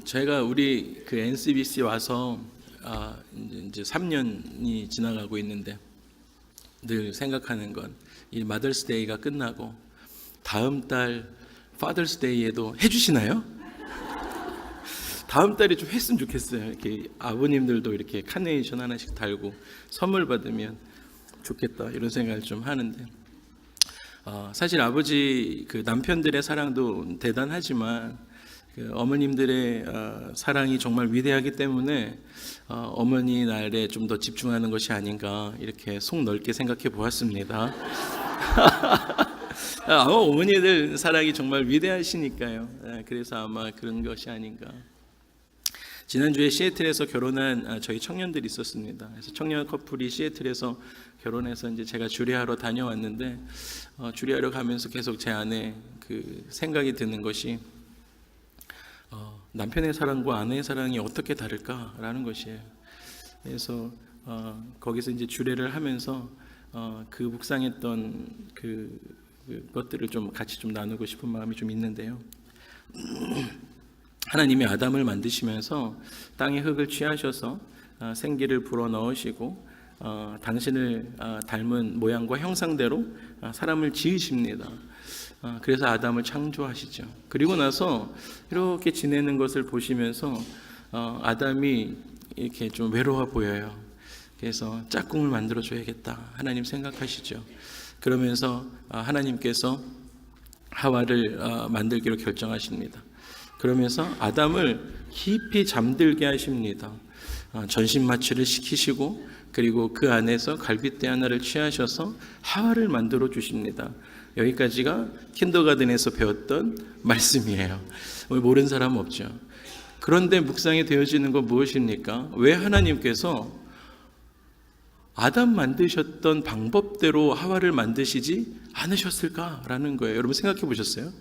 제가 우리 NCBC 와서 이제 3년이 지나가고 있는데 늘 생각하는 건 이 마더스데이가 끝나고 다음 달 파더스데이에도 해주시나요? 다음 달에 좀 했으면 좋겠어요. 이렇게 아버님들도 이렇게 카네이션 하나씩 달고 선물 받으면 좋겠다 이런 생각을 좀 하는데 사실 아버지 남편들의 사랑도 대단하지만 어머님들의 사랑이 정말 위대하기 때문에 어머니 날에 좀 더 집중하는 것이 아닌가 이렇게 속 넓게 생각해 보았습니다. 아마 어머니들 사랑이 정말 위대하시니까요. 그래서 아마 그런 것이 아닌가. 지난주에 시애틀에서 결혼한 저희 청년들이 있었습니다. 그래서 청년 커플이 시애틀에서 결혼해서 이제 제가 주례하러 다녀왔는데 주례하러 가면서 계속 제 안에 생각이 드는 것이 남편의 사랑과 아내의 사랑이 어떻게 다를까라는 것이에요. 그래서 거기서 이제 주례를 하면서 묵상했던 것들을 좀 같이 좀 나누고 싶은 마음이 좀 있는데요. 하나님이 아담을 만드시면서 땅의 흙을 취하셔서 생기를 불어 넣으시고 당신을 닮은 모양과 형상대로 사람을 지으십니다. 그래서 아담을 창조하시죠. 그리고 나서 이렇게 지내는 것을 보시면서 아담이 이렇게 좀 외로워 보여요. 그래서 짝꿍을 만들어 줘야겠다 하나님 생각하시죠. 그러면서 하나님께서 하와를 만들기로 결정하십니다. 그러면서 아담을 깊이 잠들게 하십니다. 전신 마취를 시키시고 그리고 그 안에서 갈빗대 하나를 취하셔서 하와를 만들어 주십니다. 여기까지가 킨더가든에서 배웠던 말씀이에요. 모르는 사람 없죠. 그런데 묵상이 되어지는 건 무엇입니까? 왜 하나님께서 아담 만드셨던 방법대로 하와를 만드시지 않으셨을까라는 거예요. 여러분 생각해 보셨어요?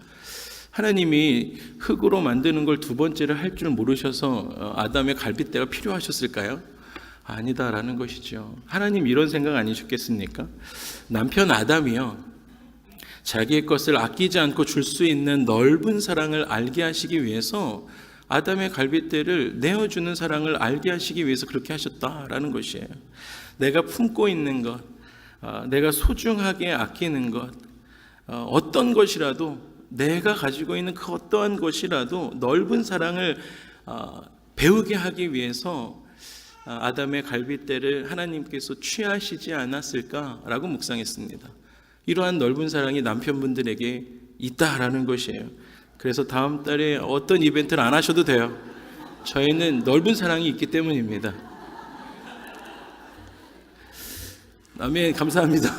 하나님이 흙으로 만드는 걸 두 번째를 할 줄 모르셔서 아담의 갈빗대가 필요하셨을까요? 아니다라는 것이죠. 하나님 이런 생각 아니셨겠습니까? 남편 아담이요, 자기의 것을 아끼지 않고 줄 수 있는 넓은 사랑을 알게 하시기 위해서 아담의 갈빗대를 내어주는 사랑을 알게 하시기 위해서 그렇게 하셨다라는 것이에요. 내가 품고 있는 것, 내가 소중하게 아끼는 것, 어떤 것이라도 내가 가지고 있는 그 어떠한 것이라도 넓은 사랑을 배우게 하기 위해서 아담의 갈빗대를 하나님께서 취하시지 않았을까라고 묵상했습니다. 이러한 넓은 사랑이 남편분들에게 있다라는 것이에요. 그래서 다음 달에 어떤 이벤트를 안 하셔도 돼요. 저희는 넓은 사랑이 있기 때문입니다. 아멘, 감사합니다.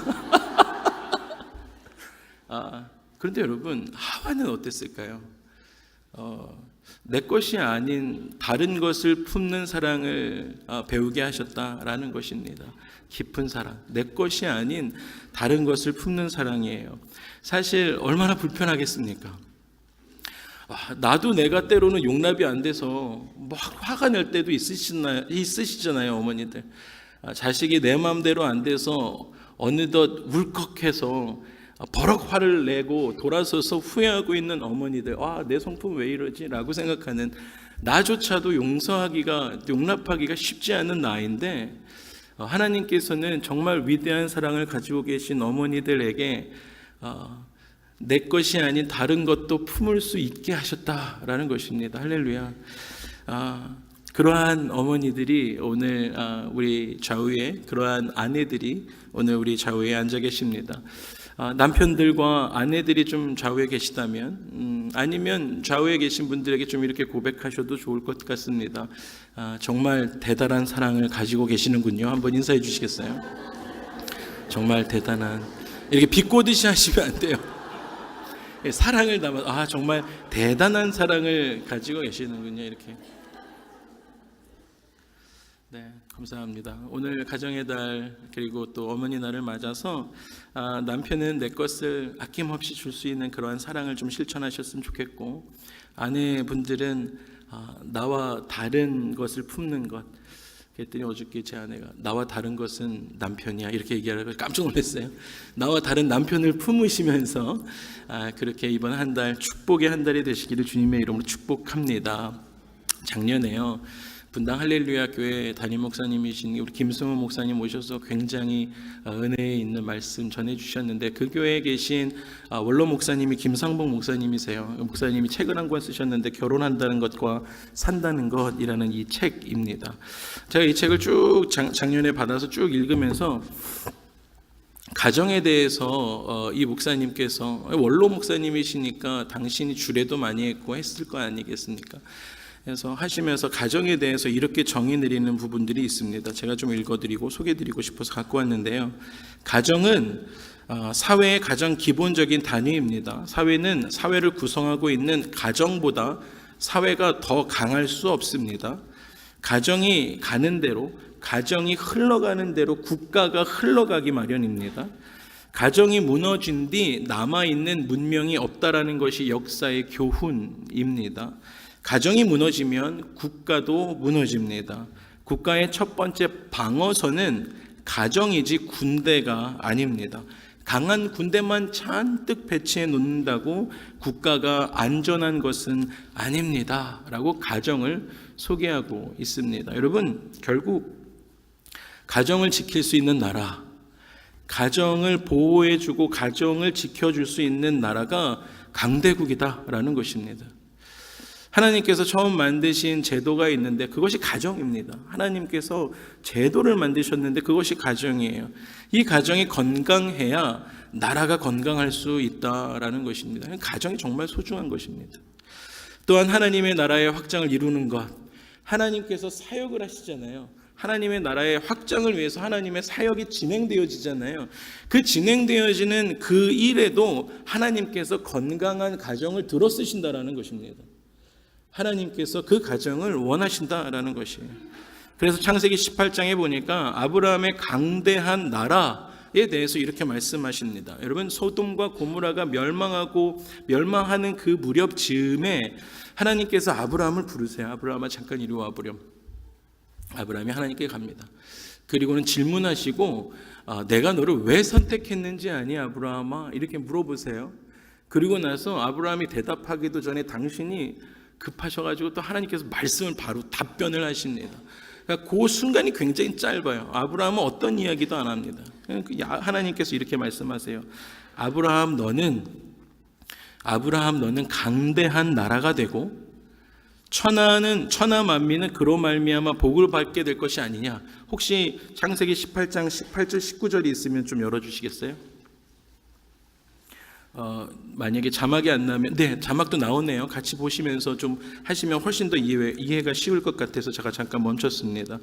그런데 여러분, 하와는 어땠을까요? 내 것이 아닌 다른 것을 품는 사랑을 배우게 하셨다라는 것입니다. 깊은 사랑, 내 것이 아닌 다른 것을 품는 사랑이에요. 사실 얼마나 불편하겠습니까? 나도 내가 때로는 용납이 안 돼서 막 화가 날 때도 있으시잖아요, 어머니들. 자식이 내 마음대로 안 돼서 어느덧 울컥해서 버럭 화를 내고 돌아서서 후회하고 있는 어머니들, 내 성품 왜 이러지? 라고 생각하는 나조차도 용납하기가 쉽지 않은 나인데 하나님께서는 정말 위대한 사랑을 가지고 계신 어머니들에게 내 것이 아닌 다른 것도 품을 수 있게 하셨다라는 것입니다. 할렐루야. 그러한 어머니들이 오늘 우리 좌우에, 그러한 아내들이 오늘 우리 좌우에 앉아 계십니다. 남편들과 아내들이 좀 좌우에 계시다면 아니면 좌우에 계신 분들에게 좀 이렇게 고백하셔도 좋을 것 같습니다. 정말 대단한 사랑을 가지고 계시는군요. 한번 인사해 주시겠어요? 정말 대단한, 이렇게 비꼬듯이 하시면 안 돼요. 사랑을 담아 정말 대단한 사랑을 가지고 계시는군요. 이렇게. 네, 감사합니다. 오늘 가정의 달 그리고 또 어머니 날을 맞아서 남편은 내 것을 아낌없이 줄 수 있는 그러한 사랑을 좀 실천하셨으면 좋겠고, 아내분들은 나와 다른 것을 품는 것. 그랬더니 어저께 제 아내가 나와 다른 것은 남편이야 이렇게 얘기하라고 깜짝 놀랐어요. 나와 다른 남편을 품으시면서 그렇게 이번 한 달 축복의 한 달이 되시기를 주님의 이름으로 축복합니다. 작년에요. 분당 할렐루야 교회 담임 목사님이신 우리 김승호 목사님 오셔서 굉장히 은혜 있는 말씀 전해 주셨는데, 그 교회에 계신 원로 목사님이 김상봉 목사님이세요. 목사님이 책을 한 권 쓰셨는데 결혼한다는 것과 산다는 것이라는 이 책입니다. 제가 이 책을 쭉 작년에 받아서 쭉 읽으면서 가정에 대해서 이 목사님께서 원로 목사님이시니까 당신이 주례도 많이 했고 했을 거 아니겠습니까? 그래서 하시면서 가정에 대해서 이렇게 정의 내리는 부분들이 있습니다. 제가 좀 읽어드리고 소개해드리고 싶어서 갖고 왔는데요. 가정은 사회의 가장 기본적인 단위입니다. 사회는 사회를 구성하고 있는 가정보다 사회가 더 강할 수 없습니다. 가정이 가는 대로, 가정이 흘러가는 대로 국가가 흘러가기 마련입니다. 가정이 무너진 뒤 남아있는 문명이 없다라는 것이 역사의 교훈입니다. 가정이 무너지면 국가도 무너집니다. 국가의 첫 번째 방어선은 가정이지 군대가 아닙니다. 강한 군대만 잔뜩 배치해 놓는다고 국가가 안전한 것은 아닙니다. 라고 가정을 소개하고 있습니다. 여러분, 결국 가정을 지킬 수 있는 나라, 가정을 보호해주고 가정을 지켜줄 수 있는 나라가 강대국이다라는 것입니다. 하나님께서 처음 만드신 제도가 있는데 그것이 가정입니다. 하나님께서 제도를 만드셨는데 그것이 가정이에요. 이 가정이 건강해야 나라가 건강할 수 있다라는 것입니다. 가정이 정말 소중한 것입니다. 또한 하나님의 나라의 확장을 이루는 것, 하나님께서 사역을 하시잖아요. 하나님의 나라의 확장을 위해서 하나님의 사역이 진행되어지잖아요. 그 진행되어지는 그 일에도 하나님께서 건강한 가정을 들어 쓰신다라는 것입니다. 하나님께서 그 가정을 원하신다라는 것이에요. 그래서 창세기 18장에 보니까 아브라함의 강대한 나라에 대해서 이렇게 말씀하십니다. 여러분, 소돔과 고모라가 멸망하는 그 무렵 즈음에 하나님께서 아브라함을 부르세요. 아브라함아, 잠깐 이리 와보렴. 아브라함이 하나님께 갑니다. 그리고는 질문하시고 내가 너를 왜 선택했는지 아니 아브라함아? 이렇게 물어보세요. 그리고 나서 아브라함이 대답하기도 전에 당신이 급하셔가지고 또 하나님께서 말씀을 바로 답변을 하십니다. 그러니까 그 순간이 굉장히 짧아요. 아브라함은 어떤 이야기도 안 합니다. 하나님께서 이렇게 말씀하세요. 아브라함 너는 강대한 나라가 되고 천하 만민은 그로 말미암아 복을 받게 될 것이 아니냐. 혹시 창세기 18장 18절 19절이 있으면 좀 열어주시겠어요? 만약에 자막이 안 나면, 네, 자막도 나오네요. 같이 보시면서 좀 하시면 훨씬 더 이해가 쉬울 것 같아서 제가 잠깐 멈췄습니다.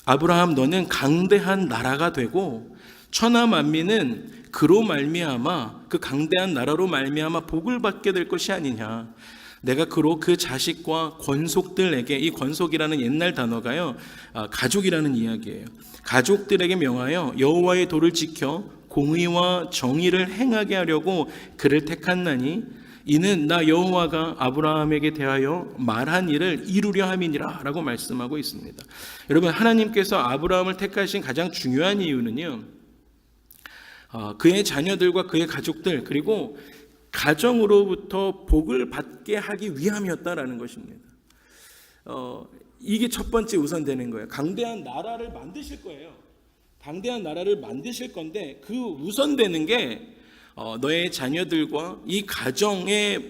아브라함 너는 강대한 나라가 되고 천하 만민은 그로 말미암아, 그 강대한 나라로 말미암아 복을 받게 될 것이 아니냐. 내가 그로 그 자식과 권속들에게, 이 권속이라는 옛날 단어가요, 가족이라는 이야기예요. 가족들에게 명하여 여호와의 도를 지켜 공의와 정의를 행하게 하려고 그를 택했나니 이는 나 여호와가 아브라함에게 대하여 말한 일을 이루려 함이니라 라고 말씀하고 있습니다. 여러분, 하나님께서 아브라함을 택하신 가장 중요한 이유는요, 그의 자녀들과 그의 가족들, 그리고 가정으로부터 복을 받게 하기 위함이었다라는 것입니다. 이게 첫 번째 우선되는 거예요. 강대한 나라를 만드실 거예요. 강대한 나라를 만드실 건데 그 우선되는 게 너의 자녀들과 이 가정에서부터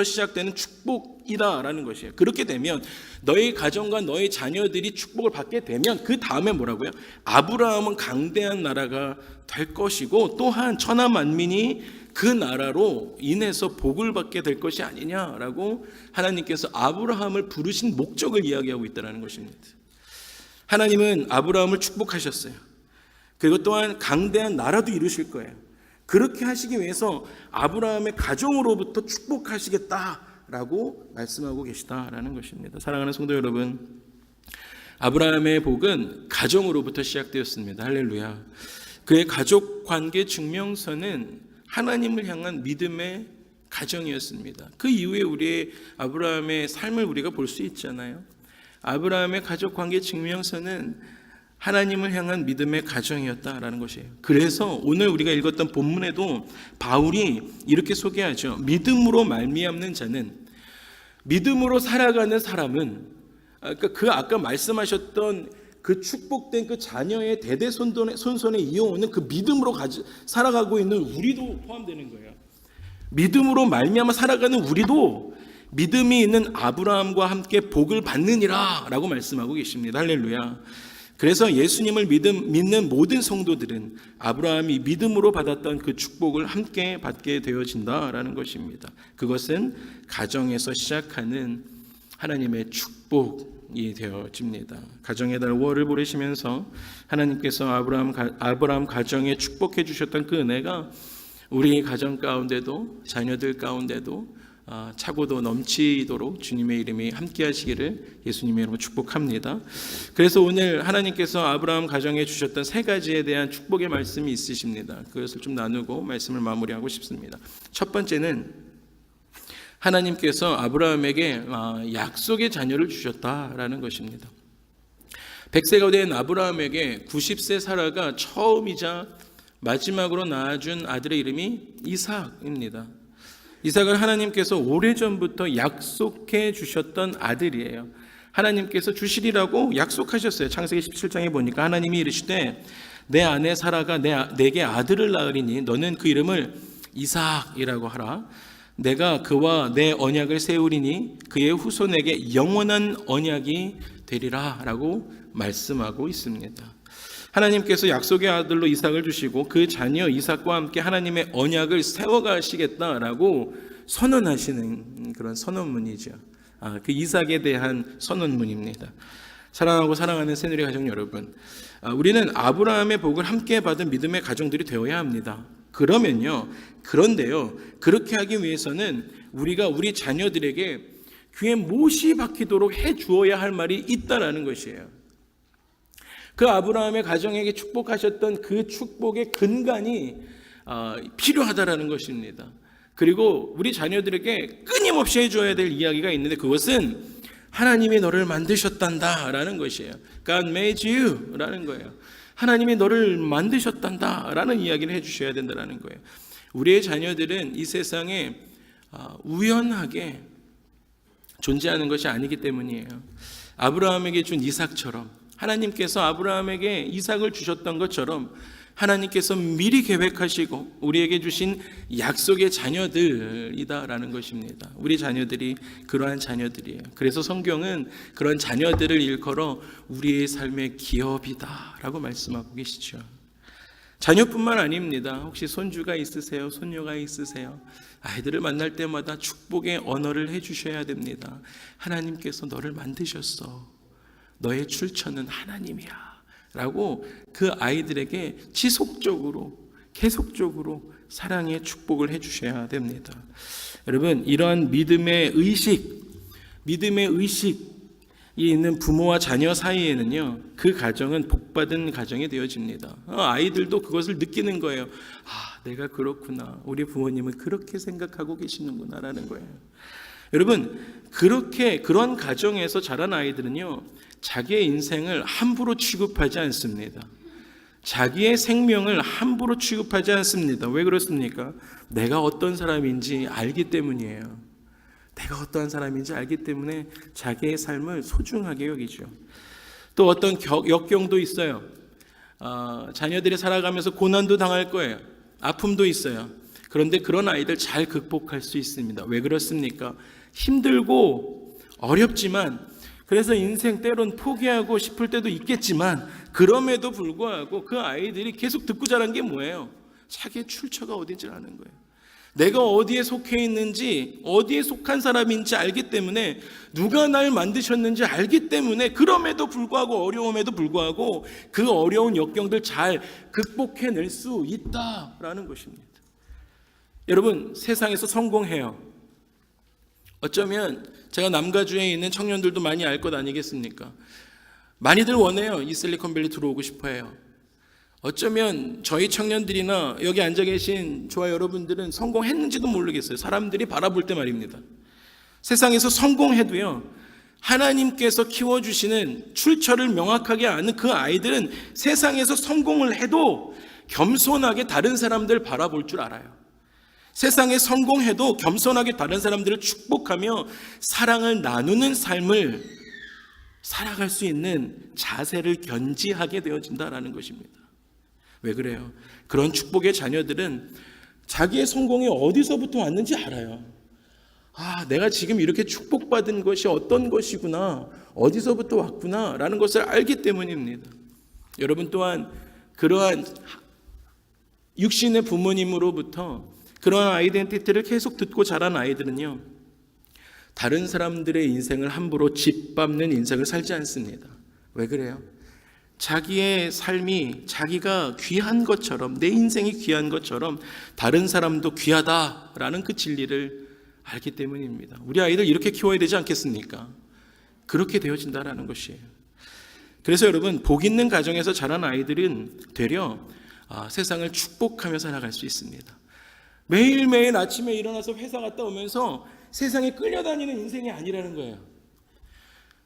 시작되는 축복이다라는 것이에요. 그렇게 되면 너의 가정과 너의 자녀들이 축복을 받게 되면 그 다음에 뭐라고요? 아브라함은 강대한 나라가 될 것이고 또한 천하 만민이 그 나라로 인해서 복을 받게 될 것이 아니냐라고 하나님께서 아브라함을 부르신 목적을 이야기하고 있다는 것입니다. 하나님은 아브라함을 축복하셨어요. 그리고 또한 강대한 나라도 이루실 거예요. 그렇게 하시기 위해서 아브라함의 가정으로부터 축복하시겠다라고 말씀하고 계시다라는 것입니다. 사랑하는 성도 여러분, 아브라함의 복은 가정으로부터 시작되었습니다. 할렐루야. 그의 가족 관계 증명서는 하나님을 향한 믿음의 가정이었습니다. 그 이후에 우리의 아브라함의 삶을 우리가 볼 수 있잖아요. 아브라함의 가족 관계 증명서는 하나님을 향한 믿음의 가정이었다라는 것이에요. 그래서 오늘 우리가 읽었던 본문에도 바울이 이렇게 소개하죠. 믿음으로 말미암는 자는 믿음으로 살아가는 사람은, 그러니까 그 아까 말씀하셨던 그 축복된 그 자녀의 대대손손에 이어오는 그 믿음으로 살아가고 있는 우리도 포함되는 거예요. 믿음으로 말미암아 살아가는 우리도 믿음이 있는 아브라함과 함께 복을 받느니라 라고 말씀하고 계십니다. 할렐루야. 그래서 예수님을 믿는 모든 성도들은 아브라함이 믿음으로 받았던 그 축복을 함께 받게 되어진다라는 것입니다. 그것은 가정에서 시작하는 하나님의 축복이 되어집니다. 가정의 달 5월을 보내시면서 하나님께서 아브라함 가정에 축복해 주셨던 그 은혜가 우리 가정 가운데도, 자녀들 가운데도 차고도 넘치도록 주님의 이름이 함께 하시기를 예수님의 이름으로 축복합니다. 그래서 오늘 하나님께서 아브라함 가정에 주셨던 세 가지에 대한 축복의 말씀이 있으십니다. 그것을 좀 나누고 말씀을 마무리하고 싶습니다. 첫 번째는 하나님께서 아브라함에게 약속의 자녀를 주셨다라는 것입니다. 100세가 된 아브라함에게 90세 사라가 처음이자 마지막으로 낳아준 아들의 이름이 이삭입니다. 이삭은 하나님께서 오래전부터 약속해 주셨던 아들이에요. 하나님께서 주시리라고 약속하셨어요. 창세기 17장에 보니까 하나님이 이르시되 내 아내 사라가 내게 아들을 낳으리니 너는 그 이름을 이삭이라고 하라. 내가 그와 내 언약을 세우리니 그의 후손에게 영원한 언약이 되리라 라고 말씀하고 있습니다. 하나님께서 약속의 아들로 이삭을 주시고 그 자녀 이삭과 함께 하나님의 언약을 세워가시겠다라고 선언하시는 그런 선언문이죠. 그 이삭에 대한 선언문입니다. 사랑하고 사랑하는 새누리 가정 여러분, 우리는 아브라함의 복을 함께 받은 믿음의 가정들이 되어야 합니다. 그런데요, 그렇게 하기 위해서는 우리가 우리 자녀들에게 귀에 못이 박히도록 해 주어야 할 말이 있다라는 것이에요. 그 아브라함의 가정에게 축복하셨던 그 축복의 근간이 필요하다라는 것입니다. 그리고 우리 자녀들에게 끊임없이 해줘야 될 이야기가 있는데 그것은 하나님이 너를 만드셨단다라는 것이에요. God made you 라는 거예요. 하나님이 너를 만드셨단다라는 이야기를 해주셔야 된다는 거예요. 우리의 자녀들은 이 세상에 우연하게 존재하는 것이 아니기 때문이에요. 아브라함에게 준 이삭처럼 하나님께서 아브라함에게 이삭을 주셨던 것처럼 하나님께서 미리 계획하시고 우리에게 주신 약속의 자녀들이다라는 것입니다. 우리 자녀들이 그러한 자녀들이에요. 그래서 성경은 그런 자녀들을 일컬어 우리의 삶의 기업이다라고 말씀하고 계시죠. 자녀뿐만 아닙니다. 혹시 손주가 있으세요? 손녀가 있으세요? 아이들을 만날 때마다 축복의 언어를 해주셔야 됩니다. 하나님께서 너를 만드셨어. 너의 출처는 하나님이야 라고 그 아이들에게 지속적으로 계속적으로 사랑의 축복을 해주셔야 됩니다. 여러분, 이러한 믿음의 의식이 있는 부모와 자녀 사이에는요, 그 가정은 복받은 가정이 되어집니다. 아이들도 그것을 느끼는 거예요. 내가 그렇구나, 우리 부모님은 그렇게 생각하고 계시는구나 라는 거예요. 여러분, 그런 가정에서 자란 아이들은요, 자기의 인생을 함부로 취급하지 않습니다. 자기의 생명을 함부로 취급하지 않습니다. 왜 그렇습니까? 내가 어떤 사람인지 알기 때문이에요. 내가 어떠한 사람인지 알기 때문에 자기의 삶을 소중하게 여기죠. 또 어떤 역경도 있어요. 자녀들이 살아가면서 고난도 당할 거예요. 아픔도 있어요. 그런데 그런 아이들 잘 극복할 수 있습니다. 왜 그렇습니까? 힘들고 어렵지만, 그래서 인생 때론 포기하고 싶을 때도 있겠지만, 그럼에도 불구하고 그 아이들이 계속 듣고 자란 게 뭐예요? 자기의 출처가 어딘지 아는 거예요. 내가 어디에 속해 있는지, 어디에 속한 사람인지 알기 때문에, 누가 날 만드셨는지 알기 때문에, 그럼에도 불구하고, 어려움에도 불구하고 그 어려운 역경들 잘 극복해낼 수 있다라는 것입니다. 여러분, 세상에서 성공해요. 어쩌면 제가 남가주에 있는 청년들도 많이 알 것 아니겠습니까? 많이들 원해요. 이 실리콘밸리 들어오고 싶어해요. 어쩌면 저희 청년들이나 여기 앉아 계신 저와 여러분들은 성공했는지도 모르겠어요. 사람들이 바라볼 때 말입니다. 세상에서 성공해도요, 하나님께서 키워주시는 출처를 명확하게 아는 그 아이들은 세상에서 성공을 해도 겸손하게 다른 사람들 바라볼 줄 알아요. 세상에 성공해도 겸손하게 다른 사람들을 축복하며 사랑을 나누는 삶을 살아갈 수 있는 자세를 견지하게 되어진다라는 것입니다. 왜 그래요? 그런 축복의 자녀들은 자기의 성공이 어디서부터 왔는지 알아요. 내가 지금 이렇게 축복받은 것이 어떤 것이구나, 어디서부터 왔구나 라는 것을 알기 때문입니다. 여러분 또한 그러한 육신의 부모님으로부터 그러한 아이덴티티를 계속 듣고 자란 아이들은요, 다른 사람들의 인생을 함부로 짓밟는 인생을 살지 않습니다. 왜 그래요? 자기의 삶이 자기가 귀한 것처럼, 내 인생이 귀한 것처럼 다른 사람도 귀하다라는 그 진리를 알기 때문입니다. 우리 아이들 이렇게 키워야 되지 않겠습니까? 그렇게 되어진다라는 것이에요. 그래서 여러분, 복 있는 가정에서 자란 아이들은 되려 세상을 축복하며 살아갈 수 있습니다. 매일매일 아침에 일어나서 회사 갔다 오면서 세상에 끌려다니는 인생이 아니라는 거예요.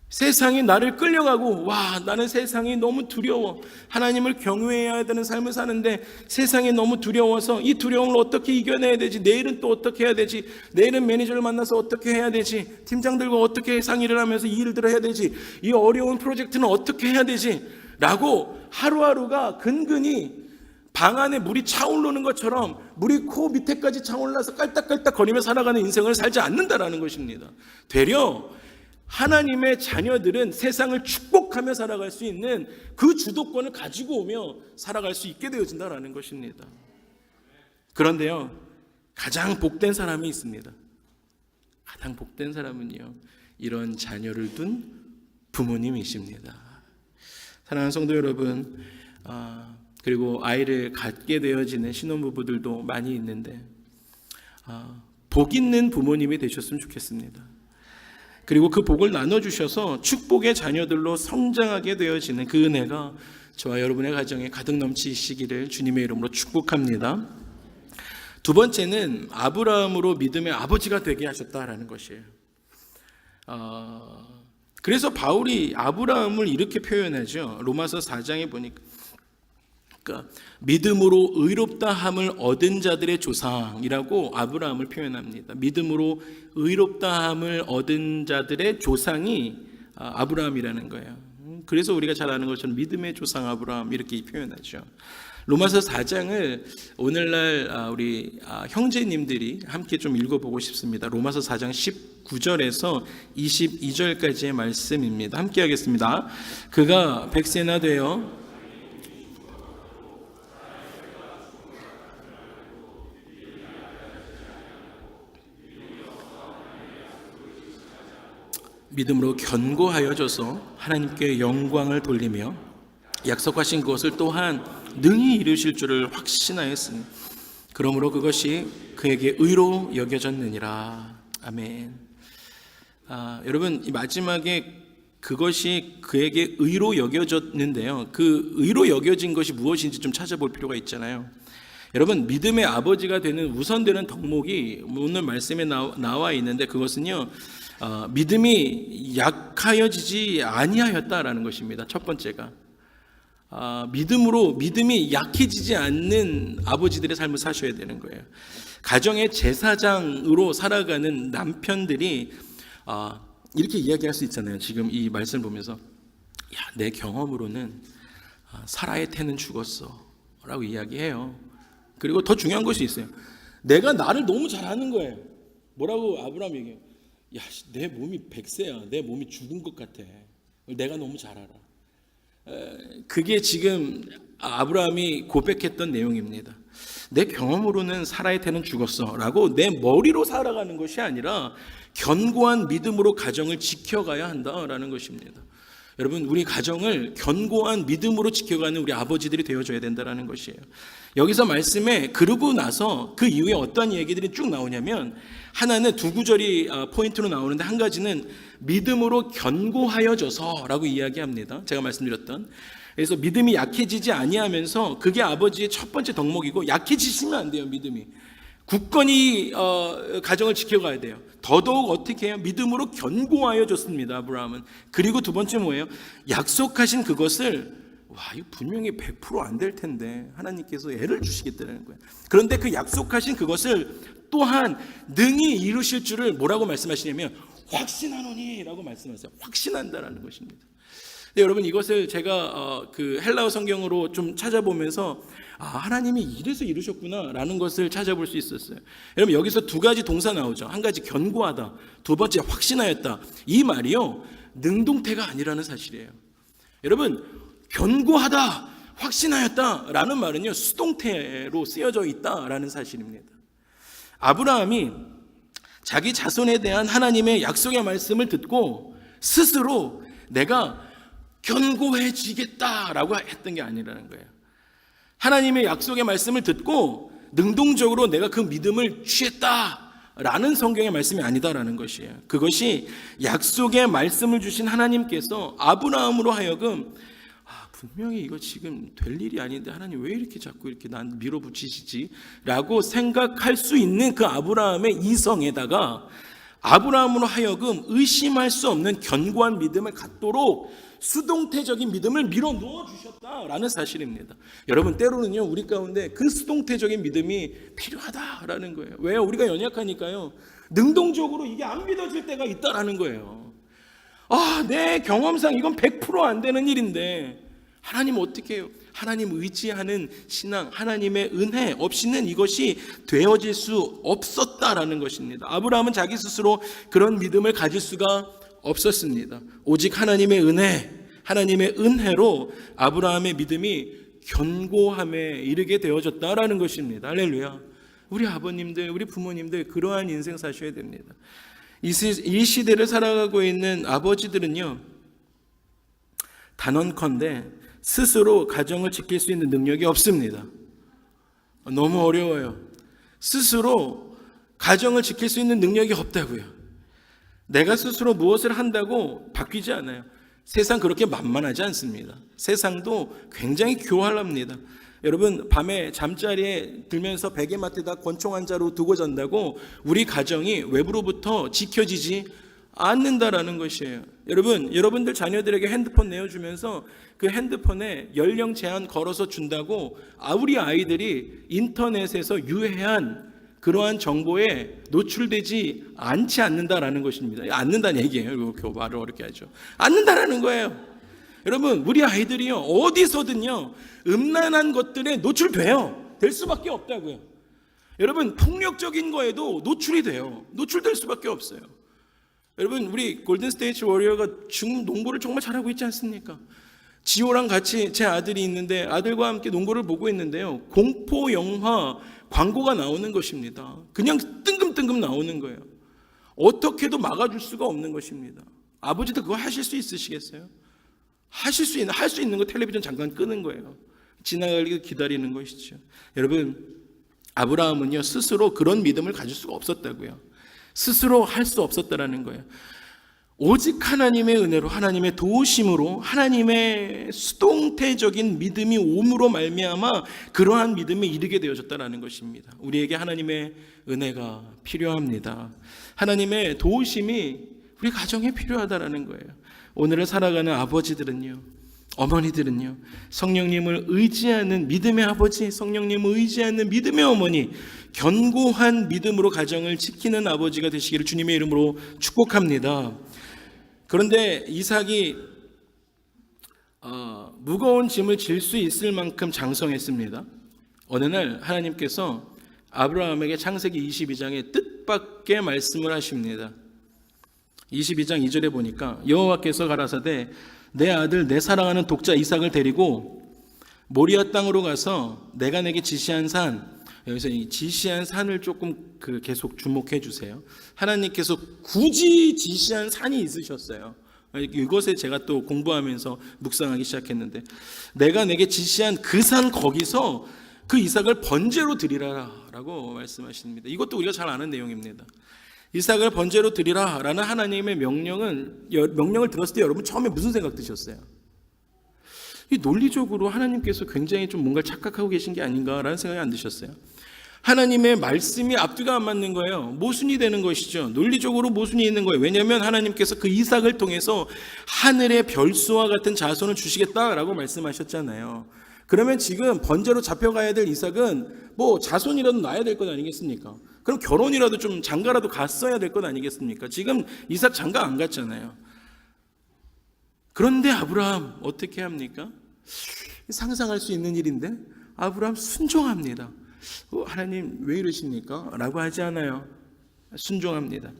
세상이 나를 끌려가고, 나는 세상이 너무 두려워, 하나님을 경외해야 되는 삶을 사는데 세상이 너무 두려워서 이 두려움을 어떻게 이겨내야 되지, 내일은 또 어떻게 해야 되지, 내일은 매니저를 만나서 어떻게 해야 되지, 팀장들과 어떻게 상의를 하면서 이 일들을 해야 되지, 이 어려운 프로젝트는 어떻게 해야 되지 라고 하루하루가 근근히 방 안에 물이 차오르는 것처럼 물이 코 밑에까지 차올라서 깔딱깔딱 거리며 살아가는 인생을 살지 않는다라는 것입니다. 되려 하나님의 자녀들은 세상을 축복하며 살아갈 수 있는 그 주도권을 가지고 오며 살아갈 수 있게 되어진다라는 것입니다. 그런데요, 가장 복된 사람이 있습니다. 가장 복된 사람은요, 이런 자녀를 둔 부모님이십니다. 사랑하는 성도 여러분, 그리고 아이를 갖게 되어지는 신혼부부들도 많이 있는데 복 있는 부모님이 되셨으면 좋겠습니다. 그리고 그 복을 나눠주셔서 축복의 자녀들로 성장하게 되어지는 그 은혜가 저와 여러분의 가정에 가득 넘치시기를 주님의 이름으로 축복합니다. 두 번째는 아브라함으로 믿음의 아버지가 되게 하셨다라는 것이에요. 그래서 바울이 아브라함을 이렇게 표현하죠. 로마서 4장에 보니까 믿음으로 의롭다 함을 얻은 자들의 조상이라고 아브라함을 표현합니다. 믿음으로 의롭다 함을 얻은 자들의 조상이 아브라함이라는 거예요. 그래서 우리가 잘 아는 것처럼 믿음의 조상 아브라함 이렇게 표현하죠. 로마서 4장을 오늘날 우리 형제님들이 함께 좀 읽어보고 싶습니다. 로마서 4장 19절에서 22절까지의 말씀입니다. 함께 하겠습니다. 그가 백세나 되어 믿음으로 견고하여져서 하나님께 영광을 돌리며 약속하신 것을 또한 능히 이루실 줄을 확신하였으니 그러므로 그것이 그에게 의로 여겨졌느니라. 아멘. 여러분, 이 마지막에 그것이 그에게 의로 여겨졌는데요, 그 의로 여겨진 것이 무엇인지 좀 찾아볼 필요가 있잖아요. 여러분, 믿음의 아버지가 되는 우선되는 덕목이 오늘 말씀에 나와 있는데 그것은요, 믿음이 약하여지지 아니하였다라는 것입니다. 첫 번째가 믿음이 약해지지 않는 아버지들의 삶을 사셔야 되는 거예요. 가정의 제사장으로 살아가는 남편들이 이렇게 이야기할 수 있잖아요. 지금 이 말씀을 보면서 내 경험으로는 사라의 태는 죽었어 라고 이야기해요. 그리고 더 중요한 것이 있어요. 내가 나를 너무 잘 아는 거예요. 뭐라고 아브라함이 얘기해요? 내 몸이 100세야. 내 몸이 죽은 것 같아. 내가 너무 잘 알아. 그게 지금 아브라함이 고백했던 내용입니다. 내 경험으로는 사라의 태는 죽었어 라고 내 머리로 살아가는 것이 아니라 견고한 믿음으로 가정을 지켜가야 한다라는 것입니다. 여러분, 우리 가정을 견고한 믿음으로 지켜가는 우리 아버지들이 되어줘야 된다는 것이에요. 여기서 말씀에 그러고 나서 그 이후에 어떤 얘기들이 쭉 나오냐면, 하나는 두 구절이 포인트로 나오는데 한 가지는 믿음으로 견고하여져서 라고 이야기합니다. 제가 말씀드렸던. 그래서 믿음이 약해지지 아니하면서 그게 아버지의 첫 번째 덕목이고, 약해지시면 안 돼요. 믿음이 굳건히 가정을 지켜가야 돼요. 더더욱 어떻게 해요? 믿음으로 견고하여졌습니다. 아브라함은. 그리고 두 번째 뭐예요? 약속하신 그것을 이거 분명히 100% 안 될 텐데 하나님께서 애를 주시겠다는 거예요. 그런데 그 약속하신 그것을 또한 능히 이루실 줄을 뭐라고 말씀하시냐면 확신하노니 라고 말씀하세요. 확신한다라는 것입니다. 근데 여러분, 이것을 제가 그 헬라어 성경으로 좀 찾아보면서 하나님이 이래서 이루셨구나 라는 것을 찾아볼 수 있었어요. 여러분, 여기서 두 가지 동사 나오죠. 한 가지 견고하다, 두 번째 확신하였다. 이 말이요, 능동태가 아니라는 사실이에요. 여러분, 견고하다, 확신하였다 라는 말은요, 수동태로 쓰여져 있다라는 사실입니다. 아브라함이 자기 자손에 대한 하나님의 약속의 말씀을 듣고 스스로 내가 견고해지겠다라고 했던 게 아니라는 거예요. 하나님의 약속의 말씀을 듣고 능동적으로 내가 그 믿음을 취했다라는 성경의 말씀이 아니다라는 것이에요. 그것이 약속의 말씀을 주신 하나님께서 아브라함으로 하여금 분명히 이거 지금 될 일이 아닌데 하나님 왜 이렇게 자꾸 이렇게 난 밀어붙이시지? 라고 생각할 수 있는 그 아브라함의 이성에다가 아브라함으로 하여금 의심할 수 없는 견고한 믿음을 갖도록 수동태적인 믿음을 밀어 넣어 주셨다라는 사실입니다. 여러분, 때로는요, 우리 가운데 그 수동태적인 믿음이 필요하다라는 거예요. 왜요? 우리가 연약하니까요. 능동적으로 이게 안 믿어질 때가 있다라는 거예요. 내 경험상 이건 100% 안 되는 일인데 하나님 어떻게 해요? 하나님 의지하는 신앙, 하나님의 은혜 없이는 이것이 되어질 수 없었다라는 것입니다. 아브라함은 자기 스스로 그런 믿음을 가질 수가 없었습니다. 오직 하나님의 은혜, 하나님의 은혜로 아브라함의 믿음이 견고함에 이르게 되어졌다라는 것입니다. 할렐루야. 우리 아버님들, 우리 부모님들 그러한 인생 사셔야 됩니다. 이 시대를 살아가고 있는 아버지들은요, 단언컨대 스스로 가정을 지킬 수 있는 능력이 없습니다. 너무 어려워요. 스스로 가정을 지킬 수 있는 능력이 없다고요. 내가 스스로 무엇을 한다고 바뀌지 않아요. 세상 그렇게 만만하지 않습니다. 세상도 굉장히 교활합니다. 여러분, 밤에 잠자리에 들면서 베개맡에다 권총 한 자루 두고 잔다고 우리 가정이 외부로부터 지켜지지 않는다라는 것이에요. 여러분들 자녀들에게 핸드폰 내어주면서 그 핸드폰에 연령 제한 걸어서 준다고 우리 아이들이 인터넷에서 유해한 그러한 정보에 노출되지 않지 않는다라는 것입니다. 않는다는 얘기예요. 이렇게 말을 어렵게 하죠. 않는다라는 거예요. 여러분, 우리 아이들이요, 어디서든요, 음란한 것들에 노출돼요. 될 수밖에 없다고요. 여러분, 폭력적인 거에도 노출이 돼요. 노출될 수밖에 없어요. 여러분, 우리 골든스테이트 워리어가 지금 농구를 정말 잘하고 있지 않습니까? 지호랑 같이 제 아들이 있는데 아들과 함께 농구를 보고 있는데요, 공포 영화 광고가 나오는 것입니다. 그냥 뜬금뜬금 나오는 거예요. 어떻게도 막아줄 수가 없는 것입니다. 아버지도 그거 하실 수 있으시겠어요? 할 수 있는 거 텔레비전 잠깐 끄는 거예요. 지나가기 기다리는 것이죠. 여러분, 아브라함은요, 스스로 그런 믿음을 가질 수가 없었다고요. 스스로 할 수 없었다라는 거예요. 오직 하나님의 은혜로, 하나님의 도우심으로, 하나님의 수동태적인 믿음이 옴으로 말미암아 그러한 믿음에 이르게 되어졌다라는 것입니다. 우리에게 하나님의 은혜가 필요합니다. 하나님의 도우심이 우리 가정에 필요하다라는 거예요. 오늘을 살아가는 아버지들은요, 어머니들은요, 성령님을 의지하는 믿음의 아버지, 성령님을 의지하는 믿음의 어머니, 견고한 믿음으로 가정을 지키는 아버지가 되시기를 주님의 이름으로 축복합니다. 그런데 이삭이 무거운 짐을 질 수 있을 만큼 장성했습니다. 어느 날 하나님께서 아브라함에게 창세기 22장에 뜻밖의 말씀을 하십니다. 22장 2절에 보니까 여호와께서 가라사대 내 아들 내 사랑하는 독자 이삭을 데리고 모리아 땅으로 가서 내가 내게 지시한 산, 여기서 이 지시한 산을 조금 계속 주목해 주세요. 하나님께서 굳이 지시한 산이 있으셨어요. 이것에 제가 또 공부하면서 묵상하기 시작했는데, 내가 내게 지시한 그 산 거기서 그 이삭을 번제로 드리라라고 말씀하십니다. 이것도 우리가 잘 아는 내용입니다. 이삭을 번제로 드리라라는 하나님의 명령을 들었을 때 여러분 처음에 무슨 생각 드셨어요? 이 논리적으로 하나님께서 굉장히 좀 뭔가 착각하고 계신 게 아닌가라는 생각이 안 드셨어요? 하나님의 말씀이 앞뒤가 안 맞는 거예요. 모순이 되는 것이죠. 논리적으로 모순이 있는 거예요. 왜냐하면 하나님께서 그 이삭을 통해서 하늘의 별수와 같은 자손을 주시겠다라고 말씀하셨잖아요. 그러면 지금 번제로 잡혀가야 될 이삭은 뭐 자손이라도 낳아야 될 것 아니겠습니까? 그럼 결혼이라도 좀 장가라도 갔어야 될 것 아니겠습니까? 지금 이삭 장가 안 갔잖아요. 그런데 아브라함 어떻게 합니까? 상상할 수 있는 일인데 아브라함 순종합니다. 하나님 왜 이러십니까? 라고 하지 않아요. 순종합니다.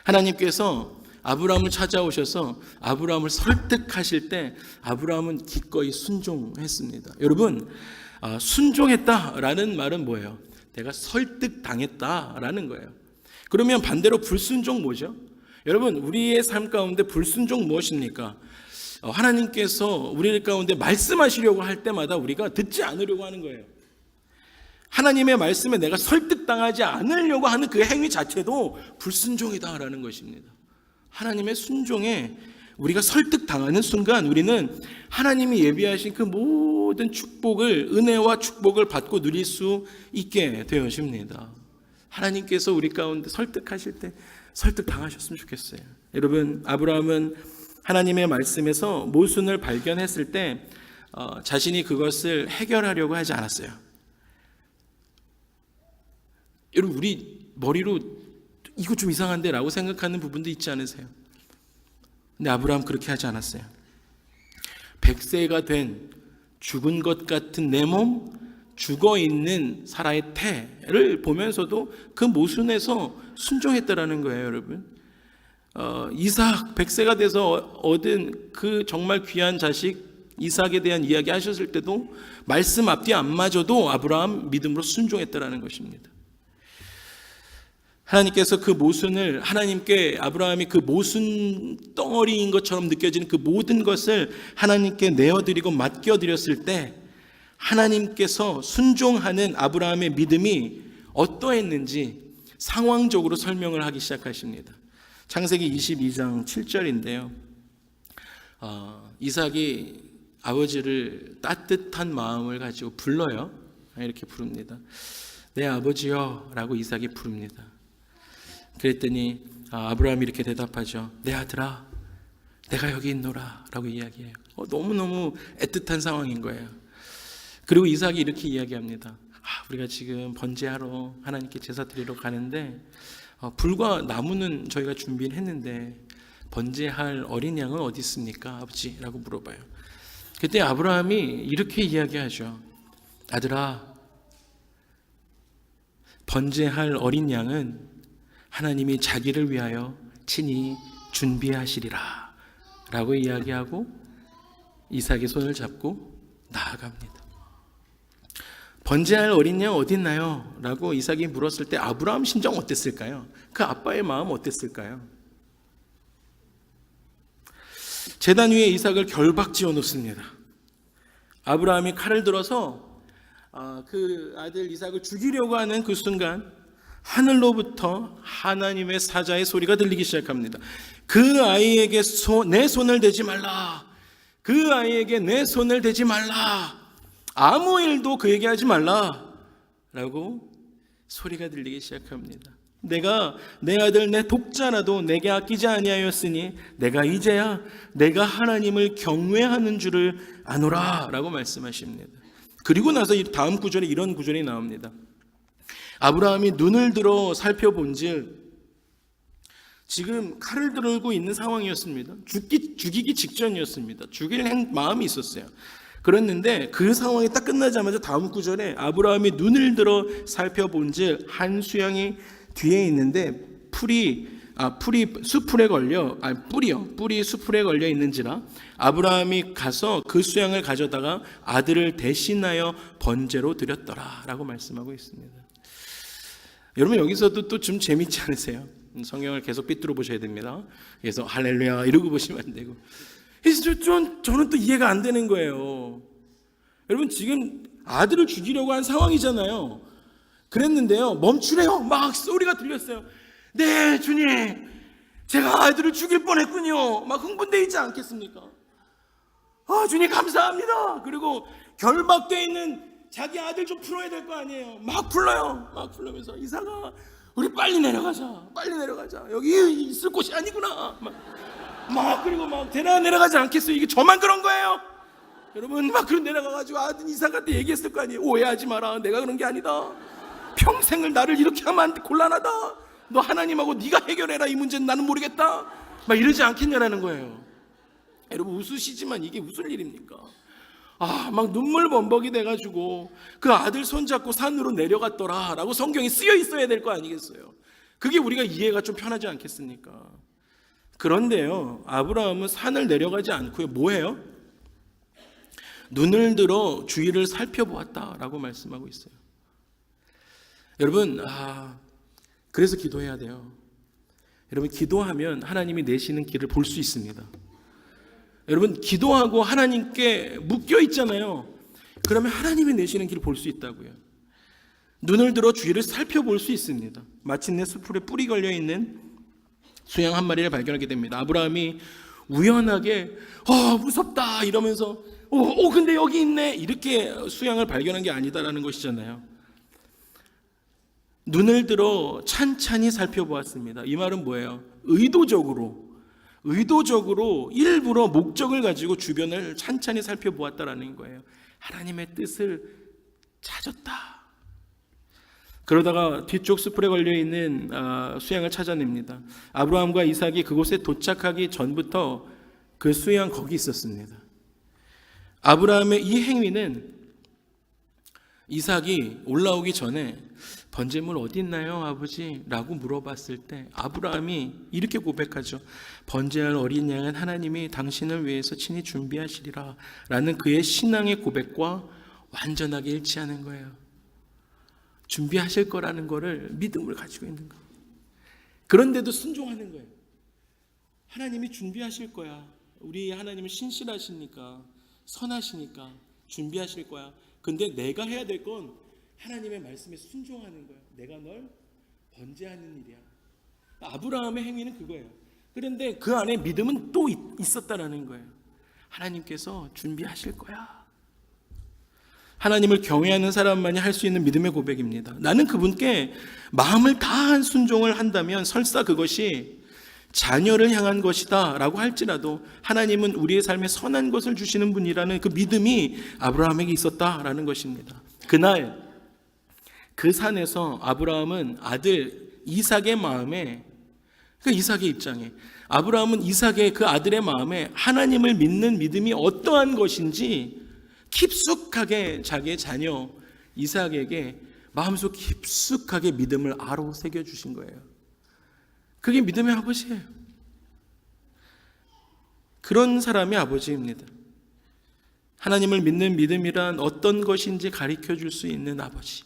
하나님께서 아브라함을 찾아오셔서 아브라함을 설득하실 때 아브라함은 기꺼이 순종했습니다. 여러분, 순종했다라는 말은 뭐예요? 내가 설득당했다라는 거예요. 그러면 반대로 불순종 뭐죠? 여러분, 우리의 삶 가운데 불순종 무엇입니까? 하나님께서 우리 가운데 말씀하시려고 할 때마다 우리가 듣지 않으려고 하는 거예요. 하나님의 말씀에 내가 설득당하지 않으려고 하는 그 행위 자체도 불순종이다라는 것입니다. 하나님의 순종에 우리가 설득당하는 순간 우리는 하나님이 예비하신 그 모든 축복을, 은혜와 축복을 받고 누릴 수 있게 되어집니다. 하나님께서 우리 가운데 설득하실 때 설득당하셨으면 좋겠어요. 여러분, 아브라함은 하나님의 말씀에서 모순을 발견했을 때 자신이 그것을 해결하려고 하지 않았어요. 여러분, 우리 머리로 이거 좀 이상한데 라고 생각하는 부분도 있지 않으세요? 근데 아브라함 그렇게 하지 않았어요. 100세가 된 죽은 것 같은 내 몸, 죽어있는 사라의 태를 보면서도 그 모순에서 순종했다라는 거예요, 여러분. 이삭 100세가 돼서 얻은 그 정말 귀한 자식 이삭에 대한 이야기 하셨을 때도 말씀 앞뒤 안 맞아도 아브라함 믿음으로 순종했다라는 것입니다. 하나님께서 그 모순을, 하나님께 아브라함이 그 모순 덩어리인 것처럼 느껴지는 그 모든 것을 하나님께 내어드리고 맡겨드렸을 때 하나님께서 순종하는 아브라함의 믿음이 어떠했는지 상황적으로 설명을 하기 시작하십니다. 창세기 22장 7절인데요. 이삭이 아버지를 따뜻한 마음을 가지고 불러요. 이렇게 부릅니다. 내 아버지여 라고 이삭이 부릅니다. 그랬더니 아브라함이 이렇게 대답하죠. 내 아들아, 내가 여기 있노라 라고 이야기해요. 너무너무 애틋한 상황인 거예요. 그리고 이삭이 이렇게 이야기합니다. 우리가 지금 번제하러 하나님께 제사 드리러 가는데 불과 나무는 저희가 준비를 했는데 번제할 어린 양은 어디 있습니까? 아버지? 라고 물어봐요. 그때 아브라함이 이렇게 이야기하죠. 아들아, 번제할 어린 양은 하나님이 자기를 위하여 친히 준비하시리라 라고 이야기하고 이삭의 손을 잡고 나아갑니다. 번제할 어린 양 어디 있나요? 라고 이삭이 물었을 때 아브라함 심정 어땠을까요? 그 아빠의 마음 어땠을까요? 제단 위에 이삭을 결박 지어 놓습니다. 아브라함이 칼을 들어서 그 아들 이삭을 죽이려고 하는 그 순간 하늘로부터 하나님의 사자의 소리가 들리기 시작합니다. 그 아이에게 내 손을 대지 말라. 그 아이에게 내 손을 대지 말라. 아무 일도 그에게 하지 말라 라고 소리가 들리기 시작합니다. 내가 내 아들 내 독자라도 내게 아끼지 아니하였으니 내가 이제야 내가 하나님을 경외하는 줄을 아노라 라고 말씀하십니다. 그리고 나서 다음 구절에 이런 구절이 나옵니다. 아브라함이 눈을 들어 살펴본즉 지금 칼을 들고 있는 상황이었습니다. 죽이기 직전이었습니다. 죽일 마음이 있었어요. 그랬는데 그 상황이 딱 끝나자마자 다음 구절에 아브라함이 눈을 들어 살펴본즉 한 수양이 뒤에 있는데 풀이 수풀에 걸려 뿔이 수풀에 걸려 있는지라 아브라함이 가서 그 수양을 가져다가 아들을 대신하여 번제로 드렸더라라고 말씀하고 있습니다. 여러분, 여기서도 또 좀 재밌지 않으세요? 성경을 계속 삐뚤어 보셔야 됩니다. 그래서 할렐루야 이러고 보시면 안 되고. 저는 또 이해가 안 되는 거예요. 여러분, 지금 아들을 죽이려고 한 상황이잖아요. 그랬는데요, 멈추래요. 막 소리가 들렸어요. 네, 주님, 제가 아들을 죽일 뻔했군요. 막 흥분되어 있지 않겠습니까? 주님 감사합니다. 그리고 결박되어 있는 자기 아들 좀 풀어야 될 거 아니에요. 막 불러요. 막 불러면서 이삭아, 우리 빨리 내려가자. 여기 있을 곳이 아니구나. 그리고 막 내려가지 않겠어요. 이게 저만 그런 거예요? 여러분 막 그런 내려가가지고 아들 이삭한테 얘기했을 거 아니에요. 오해하지 마라, 내가 그런 게 아니다. 평생을 나를 이렇게 하면 곤란하다. 너 하나님하고 네가 해결해라, 이 문제는 나는 모르겠다. 막 이러지 않겠냐라는 거예요. 여러분 웃으시지만 이게 무슨 일입니까? 막 눈물 범벅이 돼가지고 그 아들 손잡고 산으로 내려갔더라 라고 성경이 쓰여 있어야 될 거 아니겠어요? 그게 우리가 이해가 좀 편하지 않겠습니까? 그런데요, 아브라함은 산을 내려가지 않고요, 뭐해요? 눈을 들어 주위를 살펴보았다라고 말씀하고 있어요. 여러분, 그래서 기도해야 돼요. 여러분, 기도하면 하나님이 내시는 길을 볼 수 있습니다. 여러분, 기도하고 하나님께 묶여 있잖아요. 그러면 하나님이 내시는 길을 볼 수 있다고요. 눈을 들어 주위를 살펴볼 수 있습니다. 마침내 숲풀에 뿔이 걸려있는 수양 한 마리를 발견하게 됩니다. 아브라함이 우연하게 무섭다 이러면서 근데 여기 있네 이렇게 수양을 발견한 게 아니다라는 것이잖아요. 눈을 들어 찬찬히 살펴보았습니다. 이 말은 뭐예요? 의도적으로 일부러 목적을 가지고 주변을 찬찬히 살펴보았다라는 거예요. 하나님의 뜻을 찾았다. 그러다가 뒤쪽 숲풀에 걸려있는 수양을 찾아냅니다. 아브라함과 이삭이 그곳에 도착하기 전부터 그 수양 거기 있었습니다. 아브라함의 이 행위는 이삭이 올라오기 전에 번제물 어디 있나요 아버지? 라고 물어봤을 때 아브라함이 이렇게 고백하죠. 번제할 어린 양은 하나님이 당신을 위해서 친히 준비하시리라 라는 그의 신앙의 고백과 완전하게 일치하는 거예요. 준비하실 거라는 거를 믿음을 가지고 있는 거예요. 그런데도 순종하는 거예요. 하나님이 준비하실 거야. 우리 하나님은 신실하시니까, 선하시니까 준비하실 거야. 근데 내가 해야 될 건 하나님의 말씀에 순종하는 거야. 내가 널 번제하는 일이야. 아브라함의 행위는 그거예요. 그런데 그 안에 믿음은 또 있었다라는 거예요. 하나님께서 준비하실 거야. 하나님을 경외하는 사람만이 할 수 있는 믿음의 고백입니다. 나는 그분께 마음을 다한 순종을 한다면 설사 그것이 자녀를 향한 것이다 라고 할지라도 하나님은 우리의 삶에 선한 것을 주시는 분이라는 그 믿음이 아브라함에게 있었다라는 것입니다. 그날 그 산에서 아브라함은 아들 이삭의 마음에, 그 이삭의 입장에, 아브라함은 이삭의 그 아들의 마음에 하나님을 믿는 믿음이 어떠한 것인지 깊숙하게 자기의 자녀 이삭에게 마음속 깊숙하게 믿음을 아로 새겨주신 거예요. 그게 믿음의 아버지예요. 그런 사람이 아버지입니다. 하나님을 믿는 믿음이란 어떤 것인지 가르쳐줄 수 있는 아버지,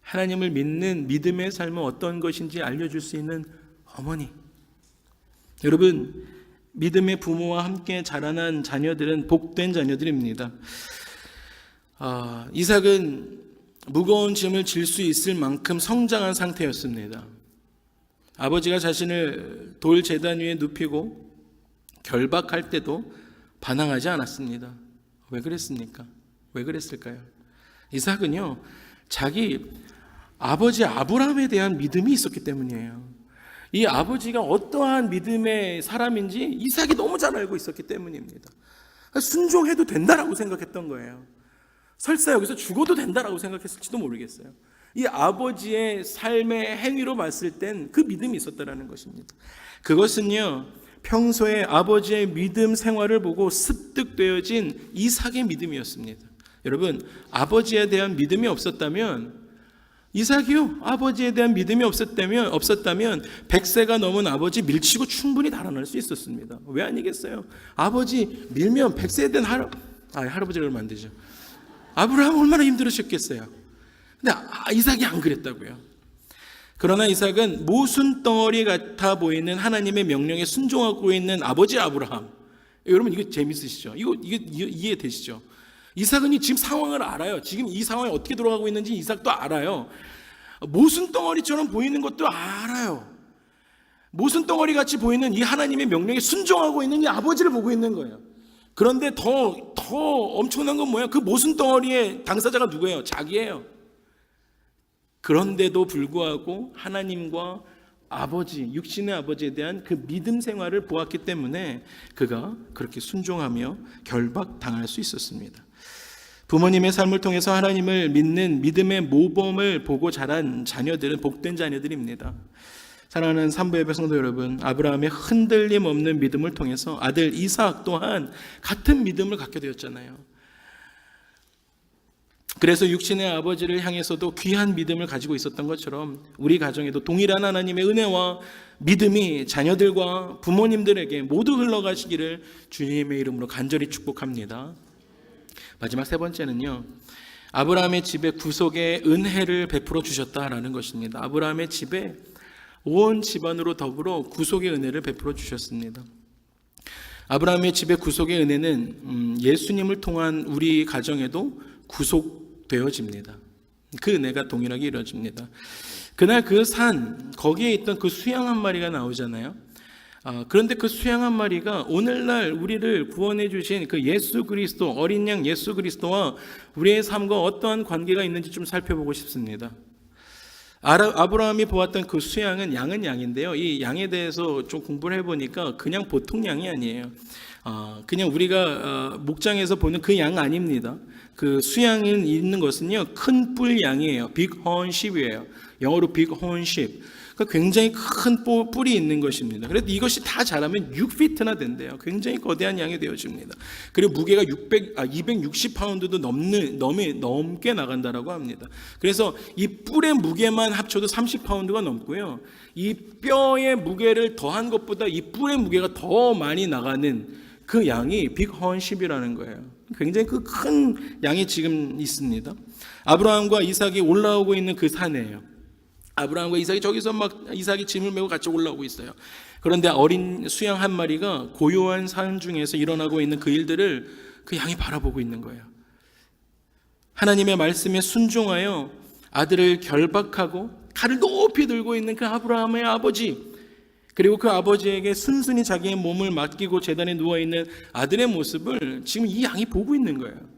하나님을 믿는 믿음의 삶은 어떤 것인지 알려줄 수 있는 어머니. 여러분, 믿음의 부모와 함께 자라난 자녀들은 복된 자녀들입니다. 이삭은 무거운 짐을 질 수 있을 만큼 성장한 상태였습니다. 아버지가 자신을 돌 제단 위에 눕히고 결박할 때도 반항하지 않았습니다. 왜 그랬습니까? 왜 그랬을까요? 이삭은요, 자기 아버지 아브라함에 대한 믿음이 있었기 때문이에요. 이 아버지가 어떠한 믿음의 사람인지 이삭이 너무 잘 알고 있었기 때문입니다. 순종해도 된다라고 생각했던 거예요. 설사 여기서 죽어도 된다라고 생각했을지도 모르겠어요. 이 아버지의 삶의 행위로 봤을 땐 그 믿음이 있었다라는 것입니다. 그것은요, 평소에 아버지의 믿음 생활을 보고 습득되어진 이삭의 믿음이었습니다. 여러분, 아버지에 대한 믿음이 없었다면, 이삭이요, 아버지에 대한 믿음이 없었다면 100세가 넘은 아버지 밀치고 충분히 달아날 수 있었습니다. 왜 아니겠어요? 아버지 밀면 100세에 된 할아버지를 만들죠. 아브라함 얼마나 힘들으셨겠어요. 근데 이삭이 안 그랬다고요. 그러나 이삭은 모순덩어리 같아 보이는 하나님의 명령에 순종하고 있는 아버지 아브라함. 여러분, 이거 재밌으시죠? 이거 이해되시죠? 이삭은 지금 상황을 알아요. 지금 이 상황이 어떻게 돌아가고 있는지 이삭도 알아요. 모순덩어리처럼 보이는 것도 알아요. 모순덩어리 같이 보이는 이 하나님의 명령에 순종하고 있는 이 아버지를 보고 있는 거예요. 그런데 더 엄청난 건 뭐예요? 그 모순덩어리의 당사자가 누구예요? 자기예요. 그런데도 불구하고 하나님과 아버지, 육신의 아버지에 대한 그 믿음 생활을 보았기 때문에 그가 그렇게 순종하며 결박당할 수 있었습니다. 부모님의 삶을 통해서 하나님을 믿는 믿음의 모범을 보고 자란 자녀들은 복된 자녀들입니다. 사랑하는 삼부예배 성도 여러분, 아브라함의 흔들림 없는 믿음을 통해서 아들 이삭 또한 같은 믿음을 갖게 되었잖아요. 그래서 육신의 아버지를 향해서도 귀한 믿음을 가지고 있었던 것처럼 우리 가정에도 동일한 하나님의 은혜와 믿음이 자녀들과 부모님들에게 모두 흘러가시기를 주님의 이름으로 간절히 축복합니다. 마지막 세 번째는요, 아브라함의 집에 구속의 은혜를 베풀어 주셨다라는 것입니다. 아브라함의 집에 온 집안으로 더불어 구속의 은혜를 베풀어 주셨습니다. 아브라함의 집의 구속의 은혜는 예수님을 통한 우리 가정에도 구속되어집니다. 그 은혜가 동일하게 이루어집니다. 그날 그 산, 거기에 있던 그 수양 한 마리가 나오잖아요. 그런데 그 수양 한 마리가 오늘날 우리를 구원해 주신 그 예수 그리스도, 어린 양 예수 그리스도와 우리의 삶과 어떠한 관계가 있는지 좀 살펴보고 싶습니다. 아브라함이 보았던 그 수양은 양은 양인데요, 이 양에 대해서 좀 공부를 해보니까 그냥 보통 양이 아니에요. 그냥 우리가 목장에서 보는 그 양 아닙니다. 그 수양이 있는 것은요, 큰 뿔 양이에요. 빅혼 십이에요. 영어로 빅혼 십. 그러니까 굉장히 큰 뿔이 있는 것입니다. 그래도 이것이 다 자라면 6피트나 된대요. 굉장히 거대한 양이 되어집니다. 그리고 무게가 260파운드도 넘게 나간다라고 합니다. 그래서 이 뿔의 무게만 합쳐도 30파운드가 넘고요. 이 뼈의 무게를 더한 것보다 이 뿔의 무게가 더 많이 나가는 그 양이 빅혼 십이라는 거예요. 굉장히 그 큰 양이 지금 있습니다. 아브라함과 이삭이 올라오고 있는 그 산이에요. 아브라함과 이삭이 저기서 막 이삭이 짐을 메고 같이 올라오고 있어요. 그런데 어린 수양 한 마리가 고요한 산 중에서 일어나고 있는 그 일들을 그 양이 바라보고 있는 거예요. 하나님의 말씀에 순종하여 아들을 결박하고 칼을 높이 들고 있는 그 아브라함의 아버지, 그리고 그 아버지에게 순순히 자기의 몸을 맡기고 제단에 누워있는 아들의 모습을 지금 이 양이 보고 있는 거예요.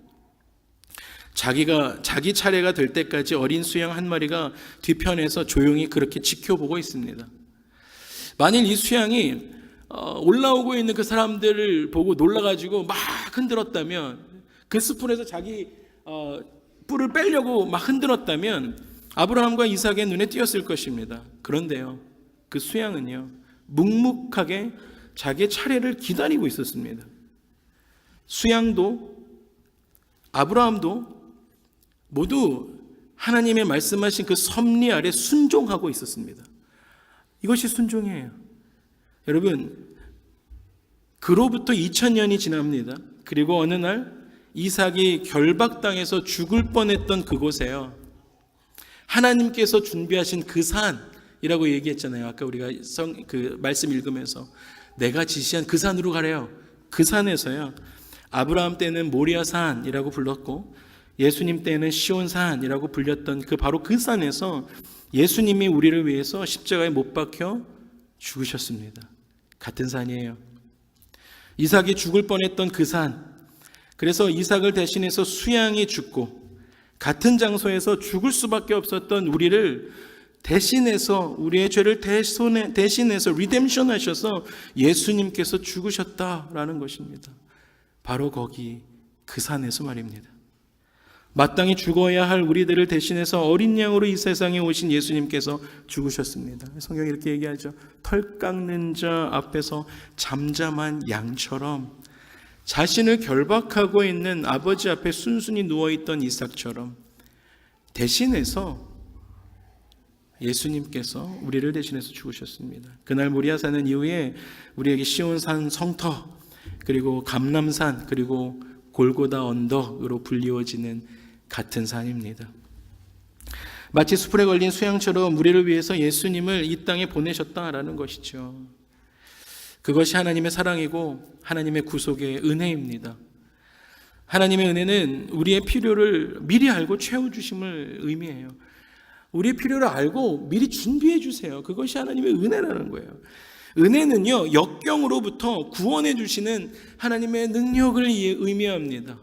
자기 차례가 될 때까지 어린 수양 한 마리가 뒤편에서 조용히 그렇게 지켜보고 있습니다. 만일 이 수양이 올라오고 있는 그 사람들을 보고 놀라가지고 막 흔들었다면, 그 숲풀에서 자기 뿔을 빼려고 막 흔들었다면 아브라함과 이삭의 눈에 띄었을 것입니다. 그런데요, 그 수양은요, 묵묵하게 자기의 차례를 기다리고 있었습니다. 수양도 아브라함도 모두 하나님의 말씀하신 그 섭리 아래 순종하고 있었습니다. 이것이 순종이에요. 여러분, 그로부터 2000년이 지납니다. 그리고 어느 날 이삭이 결박당해서 죽을 뻔했던 그곳에요, 하나님께서 준비하신 그 산이라고 얘기했잖아요. 아까 우리가 그 말씀 읽으면서 내가 지시한 그 산으로 가래요. 그 산에서요, 아브라함 때는 모리아산이라고 불렀고 예수님 때는 시온산이라고 불렸던 바로 그 산에서 예수님이 우리를 위해서 십자가에 못 박혀 죽으셨습니다. 같은 산이에요. 이삭이 죽을 뻔했던 그 산, 그래서 이삭을 대신해서 수양이 죽고 같은 장소에서 죽을 수밖에 없었던 우리를 대신해서, 우리의 죄를 대신해서 리뎀션 하셔서 예수님께서 죽으셨다라는 것입니다. 바로 거기 그 산에서 말입니다. 마땅히 죽어야 할 우리들을 대신해서 어린 양으로 이 세상에 오신 예수님께서 죽으셨습니다. 성경이 이렇게 얘기하죠. 털 깎는 자 앞에서 잠잠한 양처럼, 자신을 결박하고 있는 아버지 앞에 순순히 누워있던 이삭처럼 대신해서 예수님께서 우리를 대신해서 죽으셨습니다. 그날 모리아산은 이후에 우리에게 시온산 성터, 그리고 감람산, 그리고 골고다 언덕으로 불리워지는 같은 산입니다. 마치 숲에 걸린 수양처럼 우리를 위해서 예수님을 이 땅에 보내셨다라는 것이죠. 그것이 하나님의 사랑이고 하나님의 구속의 은혜입니다. 하나님의 은혜는 우리의 필요를 미리 알고 채워주심을 의미해요. 우리의 필요를 알고 미리 준비해 주세요. 그것이 하나님의 은혜라는 거예요. 은혜는요, 역경으로부터 구원해 주시는 하나님의 능력을 의미합니다.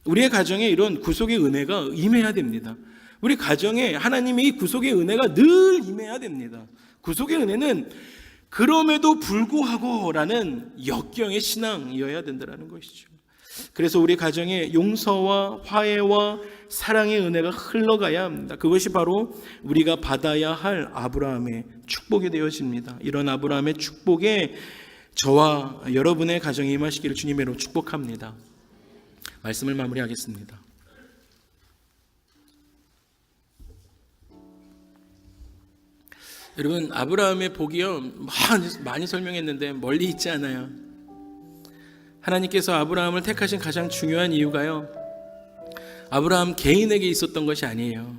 우리의 가정에 이런 구속의 은혜가 임해야 됩니다. 우리 가정에 하나님의 이 구속의 은혜가 늘 임해야 됩니다. 구속의 은혜는 그럼에도 불구하고라는 역경의 신앙이어야 된다는 것이죠. 그래서 우리 가정에 용서와 화해와 사랑의 은혜가 흘러가야 합니다. 그것이 바로 우리가 받아야 할 아브라함의 축복이 되어집니다. 이런 아브라함의 축복에 저와 여러분의 가정에 임하시기를 주님의 이름으로 축복합니다. 말씀을 마무리하겠습니다. 여러분, 아브라함의 복이요, 많이 설명했는데 멀리 있지 않아요. 하나님께서 아브라함을 택하신 가장 중요한 이유가요, 아브라함 개인에게 있었던 것이 아니에요.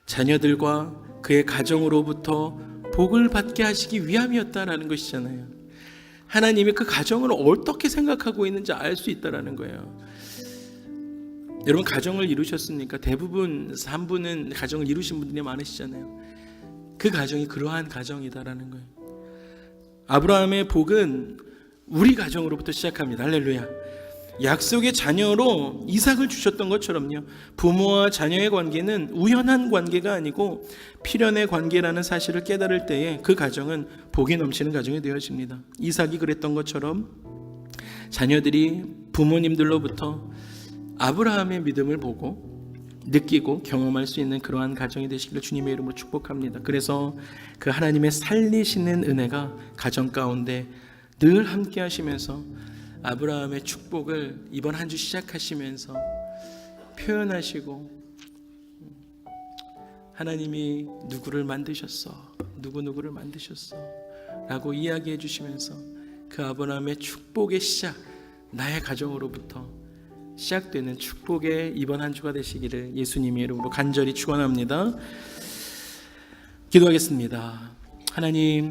자녀들과 그의 가정으로부터 복을 받게 하시기 위함이었다라는 것이잖아요. 하나님이 그 가정을 어떻게 생각하고 있는지 알 수 있다라는 거예요. 여러분, 가정을 이루셨습니까? 대부분 3분은 가정을 이루신 분들이 많으시잖아요. 그 가정이 그러한 가정이다라는 거예요. 아브라함의 복은 우리 가정으로부터 시작합니다. 할렐루야. 약속의 자녀로 이삭을 주셨던 것처럼요, 부모와 자녀의 관계는 우연한 관계가 아니고 필연의 관계라는 사실을 깨달을 때에 그 가정은 복이 넘치는 가정이 되어집니다. 이삭이 그랬던 것처럼 자녀들이 부모님들로부터 아브라함의 믿음을 보고 느끼고 경험할 수 있는 그러한 가정이 되시기를 주님의 이름으로 축복합니다. 그래서 그 하나님의 살리시는 은혜가 가정 가운데 늘 함께 하시면서 아브라함의 축복을 이번 한 주 시작하시면서 표현하시고, 하나님이 누구를 만드셨어, 누구를 만드셨어 라고 이야기해 주시면서 그 아브라함의 축복의 시작, 나의 가정으로부터 시작되는 축복의 이번 한 주가 되시기를 예수님의 이름으로 간절히 축원합니다. 기도하겠습니다. 하나님,